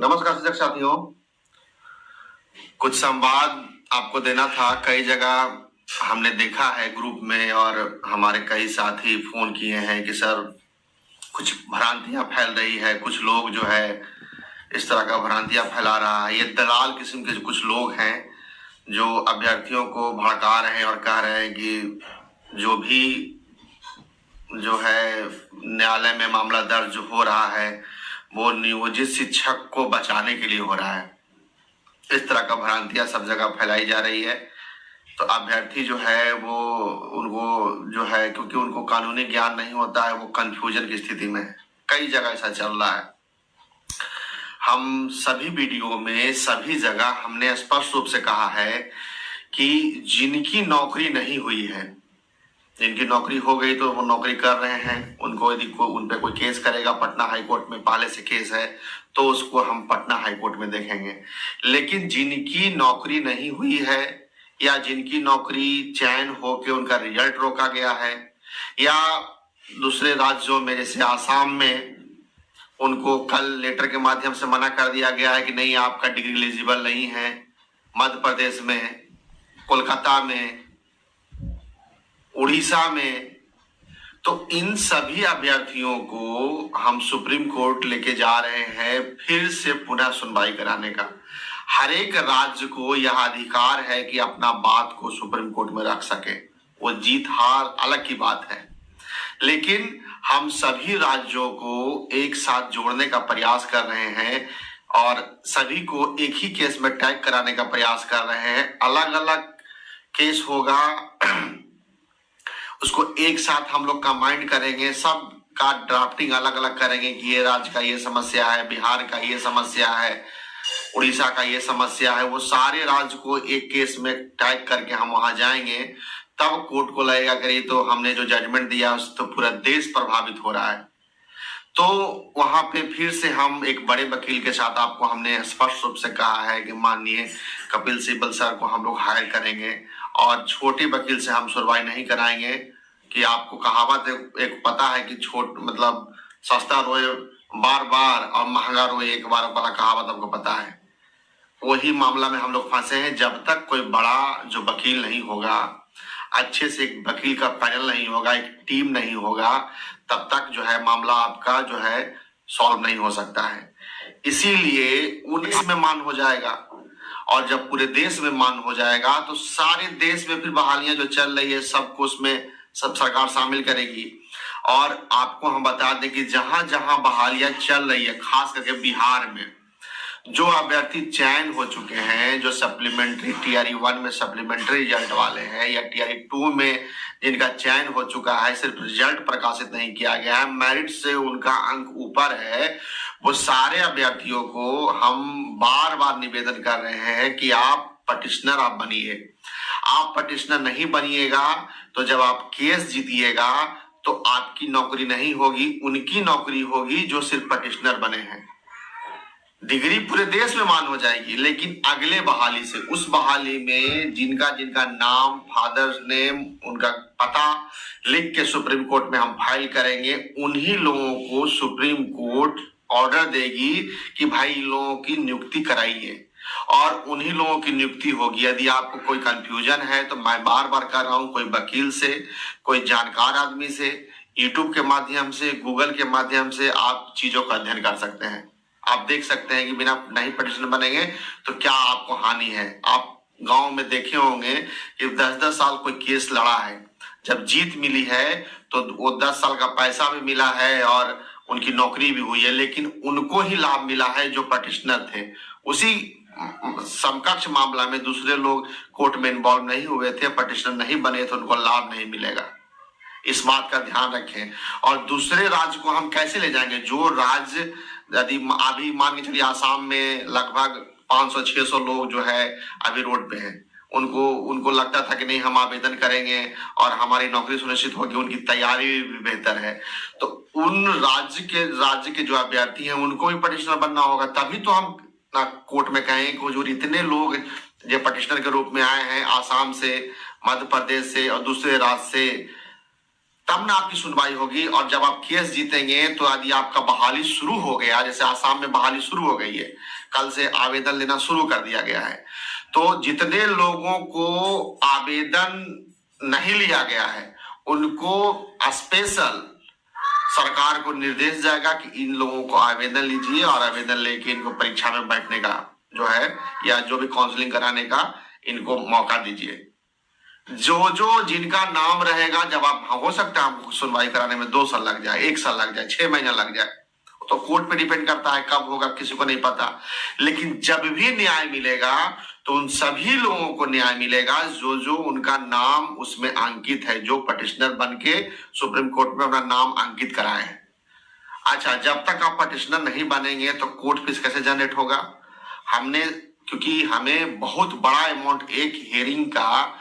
नमस्कार शिक्षक साथियों, कुछ संवाद आपको देना था। कई जगह हमने देखा है ग्रुप में और हमारे कई साथी फोन किए हैं कि सर कुछ भ्रांतियां फैल रही है, कुछ लोग जो है इस तरह का भ्रांतियां फैला रहा है। ये दलाल किस्म के कुछ लोग हैं जो अभ्यर्थियों को भड़का रहे हैं और कह रहे हैं कि जो भी जो है न्यायालय में मामला दर्ज हो रहा है वो नियोजित शिक्षक को बचाने के लिए हो रहा है। इस तरह का भ्रांतियां सब जगह फैलाई जा रही है। तो अभ्यर्थी जो है वो उनको जो है, क्योंकि उनको कानूनी ज्ञान नहीं होता है, वो कंफ्यूजन की स्थिति में है। कई जगह ऐसा चल रहा है। हम सभी वीडियो में सभी जगह हमने स्पष्ट रूप से कहा है कि जिनकी नौकरी नहीं हुई है, जिनकी नौकरी हो गई तो वो नौकरी कर रहे हैं, उनको यदि उन पे कोई केस करेगा, पटना हाई कोर्ट में पहले से केस है तो उसको हम पटना हाई कोर्ट में देखेंगे। लेकिन जिनकी नौकरी नहीं हुई है या जिनकी नौकरी चयन होके उनका रिजल्ट रोका गया है या दूसरे राज्यों में जैसे आसाम में उनको कल लेटर के माध्यम से मना कर दिया गया है कि नहीं आपका डिग्री एलिजिबल नहीं है, मध्य प्रदेश में, कोलकाता में, उड़ीसा में, तो इन सभी अभ्यर्थियों को हम सुप्रीम कोर्ट लेके जा रहे हैं फिर से पुनः सुनवाई कराने का। हर एक राज्य को यह अधिकार है कि अपना बात को सुप्रीम कोर्ट में रख सके। वो जीत हार अलग की बात है, लेकिन हम सभी राज्यों को एक साथ जोड़ने का प्रयास कर रहे हैं और सभी को एक ही केस में टैग कराने का प्रयास कर रहे हैं। अलग अलग केस होगा, उसको एक साथ हम लोग कंबाइंड करेंगे, सब का ड्राफ्टिंग अलग अलग करेंगे कि ये राज्य का ये समस्या है, बिहार का ये समस्या है, उड़ीसा का ये समस्या है। वो सारे राज्य को एक केस में टैग करके हम वहां जाएंगे, तब कोर्ट को लगेगा कि तो हमने जो जजमेंट दिया उससे तो पूरा देश प्रभावित हो रहा है। तो वहां पे फिर से हम एक बड़े वकील के साथ, आपको हमने स्पष्ट रूप से कहा है कि माननीय कपिल सिब्बल सर को हम लोग हायर करेंगे और छोटे वकील से हम सुनवाई नहीं कराएंगे। कि आपको कहावत एक पता है कि छोट मतलब सस्ता रोए बार बार और महंगा रोए एक बार वाला कहावत आपको पता है। वही मामला में हम लोग फंसे हैं। जब तक कोई बड़ा जो वकील नहीं होगा, अच्छे से एक वकील का पैनल नहीं होगा, एक टीम नहीं होगा, तब तक जो है मामला आपका जो है सॉल्व नहीं हो सकता है। इसीलिए 19 में मान हो जाएगा और जब पूरे देश में मान हो जाएगा तो सारे देश में फिर बहालियां जो चल रही है सबको उसमें सब सरकार शामिल करेगी। और आपको हम बता दें कि जहां जहां बहालियां चल रही है, खास करके बिहार में जो अभ्यर्थी चयन हो चुके हैं, जो सप्लीमेंट्री टीआरई 1 में सप्लीमेंट्री रिजल्ट वाले हैं या टीआरई 2 में जिनका चयन हो चुका है, सिर्फ रिजल्ट प्रकाशित नहीं किया गया है, मेरिट से उनका अंक ऊपर है, वो सारे अभ्यर्थियों को हम बार बार निवेदन कर रहे हैं कि आप पटिशनर आप बनिए। आप पटिशनर नहीं बनिएगा तो जब आप केस जीतिएगा तो आपकी नौकरी नहीं होगी, उनकी नौकरी होगी जो सिर्फ पटिशनर बने हैं। डिग्री पूरे देश में मान हो जाएगी, लेकिन अगले बहाली से, उस बहाली में जिनका जिनका नाम, फादर्स नेम, उनका पता लिख के सुप्रीम कोर्ट में हम फाइल करेंगे, उन्हीं लोगों को सुप्रीम कोर्ट ऑर्डर देगी कि भाई इन लोगों की नियुक्ति कराइए और उन्हीं लोगों की नियुक्ति होगी। यदि आपको कोई कंफ्यूजन है तो मैं बार बार कर रहा हूं, कोई वकील से, कोई जानकार आदमी से, यूट्यूब के माध्यम से, गूगल के माध्यम से आप चीजों का अध्ययन कर सकते हैं। आप देख सकते हैं कि बिना नहीं पटिशन बनेंगे तो क्या आपको हानि है। आप गांव में देखे होंगे कि 10-10 साल कोई केस लड़ा है, जब जीत मिली है तो वो 10 साल का पैसा भी मिला है और उनकी नौकरी भी हुई है, लेकिन उनको ही लाभ मिला है जो पटिशनर थे। उसी समकक्ष मामला में दूसरे लोग कोर्ट में इन्वॉल्व नहीं हुए थे, पटिशनर नहीं बने तो उनको लाभ नहीं मिलेगा। इस बात का ध्यान रखें। और दूसरे राज्य को हम कैसे ले जाएंगे? जो राज्य यदि अभी मान के चलिए आसाम में लगभग 500-600 लोग जो है अभी रोड पे हैं, उनको लगता था कि नहीं हम आवेदन करेंगे और हमारी नौकरी सुनिश्चित होगी, उनकी तैयारी भी बेहतर है, तो उन राज्य के जो अभ्यर्थी हैं उनको भी पटिशनर बनना होगा। तभी तो हम कोर्ट में कहें कि जो इतने लोग जो पटिशनर के रूप में आए हैं आसाम से, मध्य प्रदेश से और दूसरे राज्य से, तब ना आपकी सुनवाई होगी। और जब आप केस जीतेंगे तो यदि आपका बहाली शुरू हो गया, जैसे आसाम में बहाली शुरू हो गई है, कल से आवेदन लेना शुरू कर दिया गया है, तो जितने लोगों को आवेदन नहीं लिया गया है उनको स्पेशल सरकार को निर्देश जाएगा कि इन लोगों को आवेदन लीजिए और आवेदन लेके इनको परीक्षा में बैठने का जो है या जो भी काउंसलिंग कराने का इनको मौका दीजिए। जो जिनका नाम रहेगा, जब आप हो सकता है हमको सुनवाई कराने में 2 साल लग जाए, 1 साल लग जाए, 6 महीना लग जाए, तो कोर्ट पे डिपेंड करता है कब होगा, किसी को नहीं पता। लेकिन जब भी न्याय मिलेगा तो उन सभी लोगों को न्याय मिलेगा जो उनका नाम उसमें अंकित है, जो पटिशनर बन के सुप्रीम कोर्ट में अपना नाम अंकित कराए हैं। अच्छा, जब तक आप पटिशनर नहीं बनेंगे तो कोर्ट फीस कैसे जनरेट होगा? क्योंकि हमें बहुत बड़ा अमाउंट एक हियरिंग का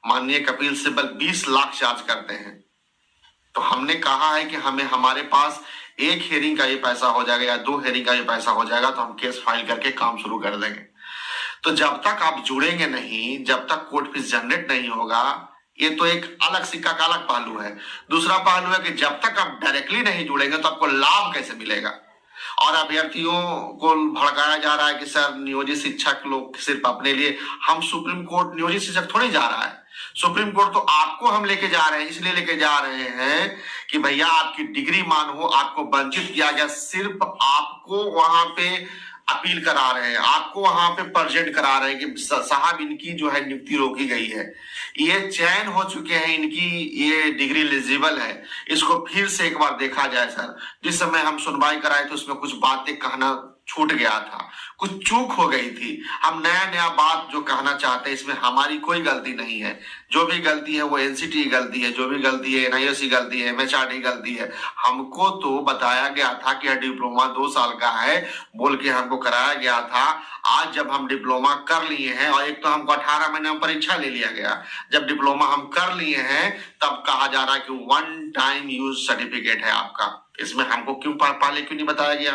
माननीय कपिल सिब्बल 20 लाख चार्ज करते हैं, तो हमने कहा है कि हमारे पास एक हियरिंग का ये पैसा हो जाएगा या 2 हियरिंग का ये पैसा हो जाएगा तो हम केस फाइल करके काम शुरू कर देंगे। तो जब तक आप जुड़ेंगे नहीं, जब तक कोर्ट फीस जनरेट नहीं होगा, ये तो एक अलग सिक्का का अलग पहलू है। दूसरा पहलू है कि जब तक आप डायरेक्टली नहीं जुड़ेंगे तो आपको लाभ कैसे मिलेगा? और अभ्यर्थियों को भड़काया जा रहा है कि सर नियोजित शिक्षक लोग सिर्फ अपने लिए, हम सुप्रीम कोर्ट नियोजित शिक्षक थोड़ी जा रहा है, सुप्रीम कोर्ट तो आपको हम लेके जा रहे हैं, इसलिए लेके जा रहे हैं कि भैया आपकी डिग्री मानो, आपको वंचित किया गया, सिर्फ आपको वहां पे अपील करा रहे हैं, आपको वहां पे प्रेजेंट करा रहे हैं कि साहब इनकी जो है नियुक्ति रोकी गई है, ये चयन हो चुके हैं, इनकी ये डिग्री एलिजिबल है, इसको फिर से एक बार देखा जाए। सर जिस समय हम सुनवाई कराए तो उसमें कुछ बातें कहना छूट गया था, कुछ चूक हो गई थी, हम नया बात जो कहना चाहते हैं, इसमें हमारी कोई गलती नहीं है। जो भी गलती है वो एनसीटी की गलती है, जो भी गलती है एनआईओसी गलती है, एमएचआरडी गलती है। हमको तो बताया गया था कि डिप्लोमा 2 साल का है बोल के हमको कराया गया था। आज जब हम डिप्लोमा कर लिए हैं, और एक तो हमको 18 महीने में परीक्षा ले लिया गया, जब डिप्लोमा हम कर लिए हैं तब कहा जा रहा है कि 1 टाइम यूज सर्टिफिकेट है आपका। इसमें हमको पहले क्यों नहीं बताया गया?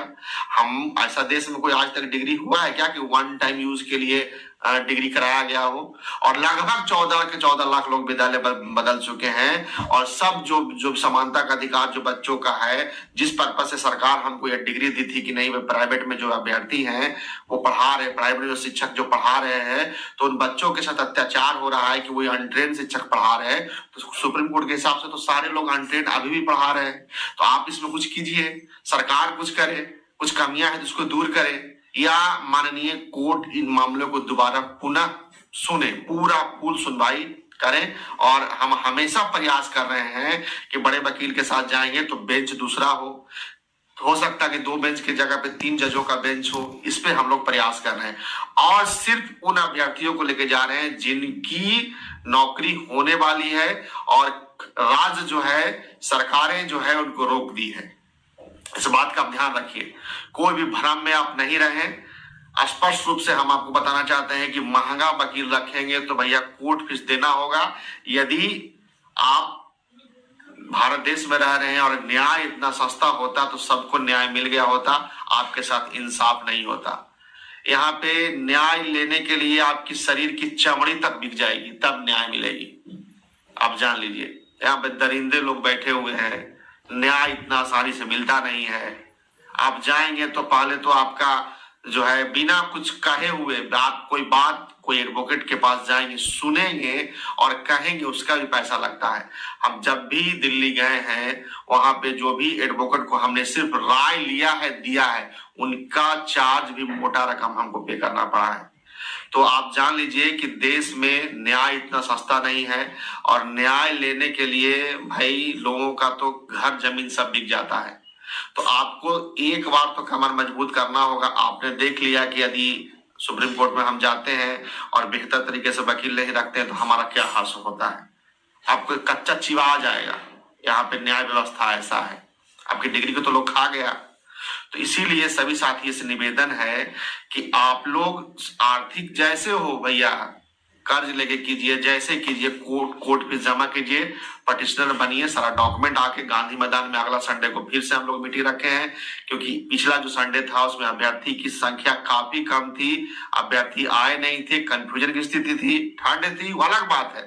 हम ऐसा देश में कोई आज तक डिग्री हुआ है क्या कि 1 टाइम यूज के लिए डिग्री कराया गया हो? और लगभग 14 लाख लोग विद्यालय बदल चुके हैं, और सब जो समानता का अधिकार जो बच्चों का है, जिस पर्पज से सरकार हमको यह डिग्री दी थी कि नहीं वे प्राइवेट में जो अभ्यर्थी हैं वो पढ़ा रहे, प्राइवेट में जो शिक्षक जो पढ़ा रहे हैं तो उन बच्चों के साथ अत्याचार हो रहा है कि वो अनट्रेन शिक्षक पढ़ा रहे हैं। तो सुप्रीम कोर्ट के हिसाब से तो सारे लोग अनट्रेन अभी भी पढ़ा रहे हैं। तो आप इसमें कुछ कीजिए, सरकार कुछ करे, कुछ कमियां है तो उसको दूर करे, या माननीय कोर्ट इन मामलों को दोबारा पुनः सुने, पूरा फुल सुनवाई करें। और हम हमेशा प्रयास कर रहे हैं कि बड़े वकील के साथ जाएंगे तो बेंच दूसरा हो सकता है कि 2 बेंच की जगह पे 3 जजों का बेंच हो, इस पे हम लोग प्रयास कर रहे हैं। और सिर्फ उन अभ्यर्थियों को लेके जा रहे हैं जिनकी नौकरी होने वाली है और राज्य जो है, सरकारें जो है उनको रोक दी है। इस बात का ध्यान रखिए, कोई भी भ्रम में आप नहीं रहें। स्पष्ट रूप से हम आपको बताना चाहते हैं कि महंगा वकील रखेंगे तो भैया कोर्ट फीस देना होगा। यदि आप भारत देश में रह रहे हैं और न्याय इतना सस्ता होता तो सबको न्याय मिल गया होता, आपके साथ इंसाफ नहीं होता। यहाँ पे न्याय लेने के लिए आपकी शरीर की चमड़ी तक बिक जाएगी तब न्याय मिलेगी, आप जान लीजिए। यहाँ पे दरिंदे लोग बैठे हुए हैं, न्याय इतना आसानी से मिलता नहीं है। आप जाएंगे तो पहले तो आपका जो है बिना कुछ कहे हुए आप कोई एडवोकेट के पास जाएंगे, सुनेंगे और कहेंगे, उसका भी पैसा लगता है। हम जब भी दिल्ली गए हैं वहां पे जो भी एडवोकेट को हमने सिर्फ राय लिया है, दिया है, उनका चार्ज भी मोटा रकम हमको पे करना पड़ा है। तो आप जान लीजिए कि देश में न्याय इतना सस्ता नहीं है, और न्याय लेने के लिए भाई लोगों का तो घर जमीन सब बिक जाता है। तो आपको एक बार तो कमर मजबूत करना होगा। आपने देख लिया कि यदि सुप्रीम कोर्ट में हम जाते हैं और बेहतर तरीके से वकील नहीं रखते हैं तो हमारा क्या हाल होता है। आपको कच्चा चिवा आ जाएगा। यहाँ पे न्याय व्यवस्था ऐसा है, आपकी डिग्री को तो लोग खा गया। तो इसीलिए सभी साथियों से निवेदन है कि आप लोग आर्थिक जैसे हो भैया कर्ज लेके कीजिए, जैसे कीजिए, कोर्ट फीस जमा कीजिए, पटिशनर बनिए, सारा डॉक्यूमेंट आके गांधी मैदान में अगला संडे को फिर से हम लोग मीटिंग रखे हैं। क्योंकि पिछला जो संडे था उसमें अभ्यर्थी की संख्या काफी कम थी, अभ्यर्थी आए नहीं थे, कंफ्यूजन की स्थिति थी, ठंड थी, वो अलग बात है।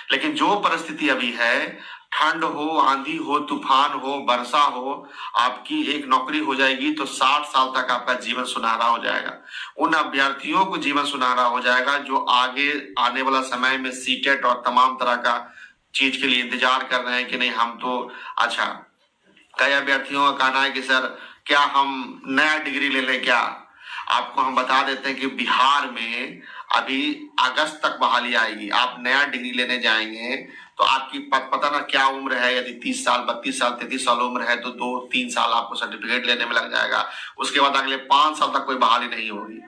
लेकिन जो परिस्थिति अभी है, ठंड हो, आंधी हो, तूफान हो, वर्षा हो, आपकी एक नौकरी हो जाएगी तो 60 साल तक आपका जीवन सुनहरा हो जाएगा। उन अभ्यर्थियों को जीवन सुनहरा हो जाएगा जो आगे आने वाला समय में सीटेट और तमाम तरह का चीज के लिए इंतजार कर रहे हैं कि नहीं हम तो अच्छा। कई अभ्यर्थियों का कहना है कि सर क्या हम नया डिग्री ले लें क्या? आपको हम बता देते हैं कि बिहार में अभी अगस्त तक बहाली आएगी। आप नया डिग्री लेने जाएंगे तो आपकी पता ना क्या उम्र है, यदि 30 साल, 32 साल, 33 साल उम्र है तो 2-3 साल आपको सर्टिफिकेट लेने में लग जाएगा। उसके बाद अगले 5 साल तक कोई बहाली नहीं होगी।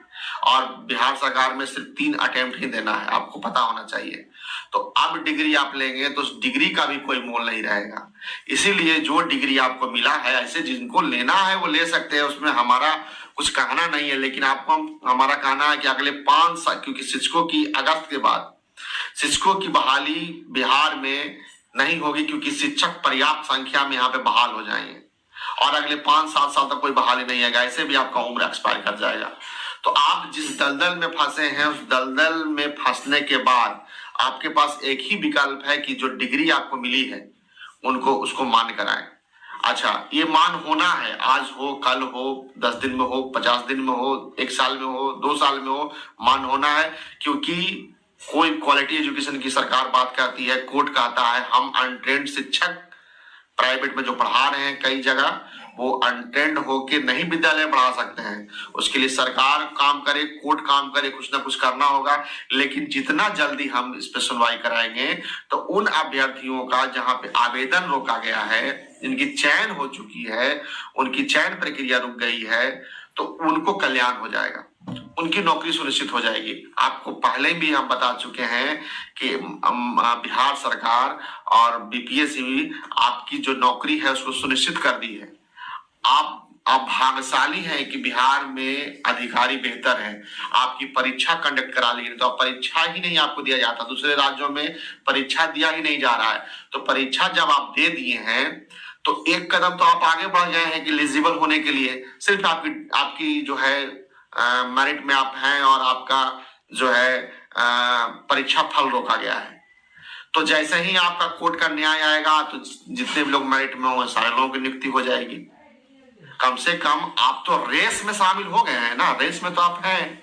और बिहार सरकार में सिर्फ 3 अटेम्प्ट ही देना है, आपको पता होना चाहिए। तो अब डिग्री आप लेंगे तो उस डिग्री का भी कोई मोल नहीं रहेगा। इसीलिए जो डिग्री आपको मिला है, ऐसे जिनको लेना है वो ले सकते हैं, उसमें हमारा कुछ कहना नहीं है। लेकिन आपको हमारा कहना है कि अगले 5 साल, क्योंकि शिक्षकों की अगस्त के बाद शिक्षकों की बहाली बिहार में नहीं होगी, क्योंकि शिक्षक पर्याप्त संख्या में यहाँ पे बहाल हो जाएंगे और अगले 5-7 साल तक कोई बहाली नहीं आएगा। ऐसे भी आपका उम्र एक्सपायर कर जाएगा। तो आप जिस दलदल में फंसे हैं, उस दलदल में फंसने के बाद आपके पास एक ही विकल्प है कि जो डिग्री आपको मिली है उनको उसको मान कराएं। अच्छा, ये मान होना है, आज हो, कल हो, 10 दिन में हो, 50 दिन में हो, 1 साल में हो, 2 साल में हो, मान होना है। क्योंकि कोई क्वालिटी एजुकेशन की सरकार बात करती है, कोर्ट कहता है हम अनट्रेंड शिक्षक प्राइवेट में जो पढ़ा रहे हैं कई जगह, वो अनट्रेंड होके नहीं विद्यालय पढ़ा सकते हैं। उसके लिए सरकार काम करे, कोर्ट काम करे, कुछ ना कुछ करना होगा। लेकिन जितना जल्दी हम इस पे सुनवाई कराएंगे तो उन अभ्यर्थियों का जहां पे आवेदन रोका गया है, जिनकी चयन हो चुकी है, उनकी चयन प्रक्रिया रुक गई है, तो उनको कल्याण हो जाएगा, उनकी नौकरी सुनिश्चित हो जाएगी। आपको पहले भी हम बता चुके हैं कि बिहार सरकार और बीपीएससी आपकी जो नौकरी है उसको सुनिश्चित कर दी है। आप भाग्यशाली हैं कि बिहार में अधिकारी बेहतर हैं। आपकी परीक्षा कंडक्ट करा ली, तो परीक्षा ही नहीं आपको दिया जाता, दूसरे राज्यों में परीक्षा दिया ही नहीं जा रहा है। तो परीक्षा जब आप दे दिए हैं तो एक कदम तो आप आगे बढ़ गए हैं कि एलिजिबल होने के लिए। सिर्फ आपकी जो है मेरिट में आप हैं और आपका जो है परीक्षा फल रोका गया है। तो जैसे ही आपका कोर्ट का न्याय आएगा तो जितने भी लोग मेरिट में होंगे सारे लोगों की नियुक्ति हो जाएगी। कम से कम आप तो रेस में शामिल हो गए हैं ना, रेस में तो आप हैं।